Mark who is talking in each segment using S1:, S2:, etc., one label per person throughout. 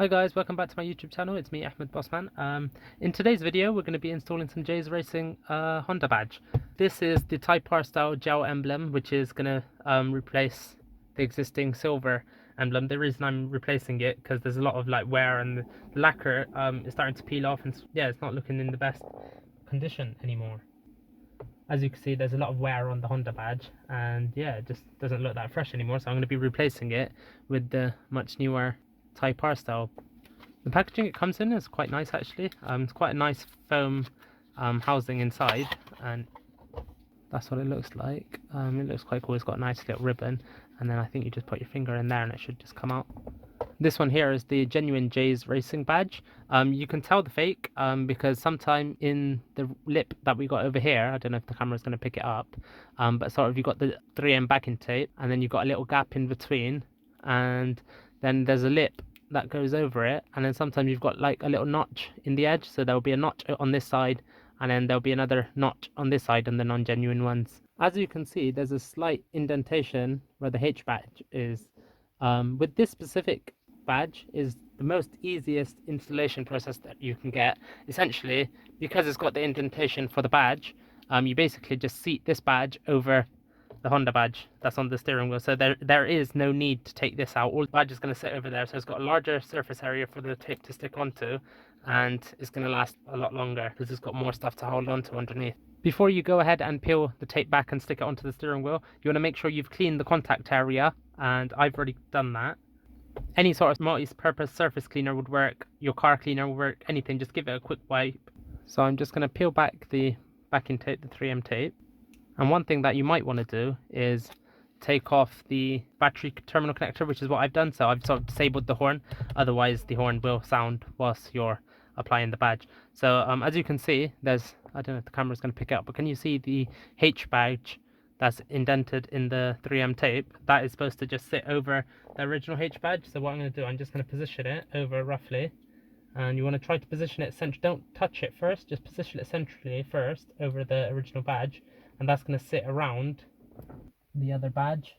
S1: Hi guys, welcome back to my YouTube channel. It's me, Ahmed Bossman. In today's video, we're going to be installing some J's Racing Honda badge. This is the Type R style gel emblem, which is going to replace the existing silver emblem. The reason I'm replacing it because there's a lot of wear, and the lacquer is starting to peel off, and yeah, it's not looking in the best condition anymore. As you can see, there's a lot of wear on the Honda badge, and yeah, it just doesn't look that fresh anymore. So I'm going to be replacing it with the much newer Type R style. The packaging it comes in is quite nice actually. It's quite a nice foam housing inside, and that's what it looks like. It looks quite cool. It's got a nice little ribbon, and then I think you just put your finger in there and it should just come out. This one here is the genuine J's Racing badge. You can tell the fake because sometime in the lip that we got over here, I don't know if the camera's going to pick it up, but sort of you got the 3M backing tape, and then you've got a little gap in between, and then there's a lip that goes over it, and then sometimes you've got like a little notch in the edge, so there'll be a notch on this side, and then there'll be another notch on this side on the non-genuine ones. As you can see, there's a slight indentation where the H badge is. With this specific badge is the most easiest installation process that you can get. Essentially, because it's got the indentation for the badge, you basically just seat this badge over the Honda badge that's on the steering wheel, so there is no need to take this out. All the badge is going to sit over there, so it's got a larger surface area for the tape to stick onto, and it's going to last a lot longer because it's got more stuff to hold onto underneath. Before you go ahead and peel the tape back and stick it onto the steering wheel, you want to make sure you've cleaned the contact area, and I've already done that. Any sort of multi-purpose surface cleaner would work, your car cleaner would work, anything, just give it a quick wipe. So I'm just going to peel back the backing tape, the 3M tape. And one thing that you might want to do is take off the battery terminal connector, which is what I've done. So I've sort of disabled the horn, otherwise the horn will sound whilst you're applying the badge. So as you can see, there's, I don't know if the camera's going to pick it up, but can you see the H badge that's indented in the 3M tape? That is supposed to just sit over the original H badge. So what I'm going to do, I'm just going to position it over roughly, and you want to try to position it centrally. Don't touch it first, just position it centrally first over the original badge, and that's going to sit around the other badge.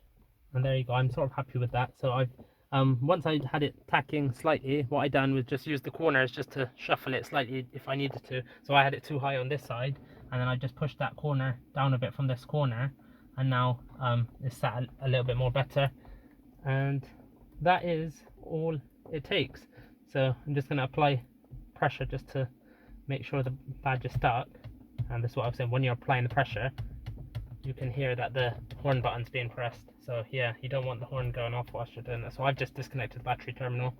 S1: And there you go. I'm sort of happy with that. So I've once I had it tacking slightly, what I done was just use the corners just to shuffle it slightly if I needed to. So I had it too high on this side, and then I just pushed that corner down a bit from this corner, and now it's sat a little bit more better. And that is all it takes. So I'm just going to apply pressure just to make sure the badge is stuck. And this is what I was saying, when you're applying the pressure, you can hear that the horn button's being pressed. So yeah, you don't want the horn going off whilst you're doing that. So I've just disconnected the battery terminal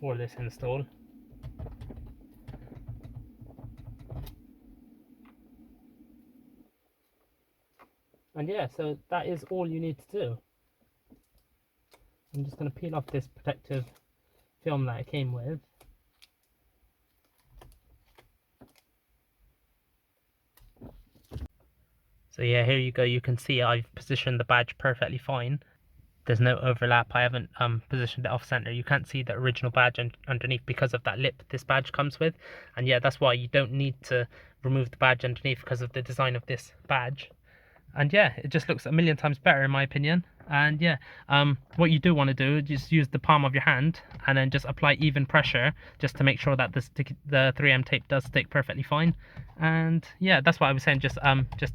S1: for this install. And yeah, so that is all you need to do. I'm just going to peel off this protective film that it came with. So yeah, here you go. You can see I've positioned the badge perfectly fine. There's no overlap. I haven't positioned it off center. You can't see the original badge underneath because of that lip this badge comes with. And yeah, that's why you don't need to remove the badge underneath, because of the design of this badge. And yeah, it just looks a million times better in my opinion. And yeah, what you do want to do, just use the palm of your hand and then just apply even pressure just to make sure that the 3M tape does stick perfectly fine. And yeah, that's what I was saying, just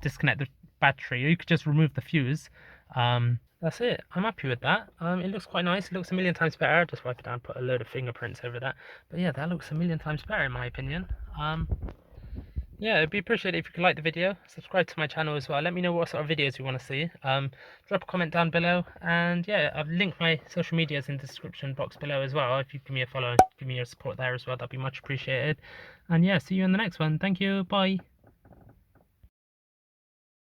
S1: disconnect the battery, or you could just remove the fuse. That's it. I'm happy with that. It looks quite nice. It looks a million times better. Just wipe it down, put a load of fingerprints over that. But yeah, that looks a million times better in my opinion. Yeah, it'd be appreciated if you could like the video, subscribe to my channel as well. Let me know what sort of videos you want to see. Drop a comment down below, and yeah, I've linked my social medias in the description box below as well. If you give me a follow, give me your support there as well, that'd be much appreciated. And yeah, see you in the next one. Thank you. Bye.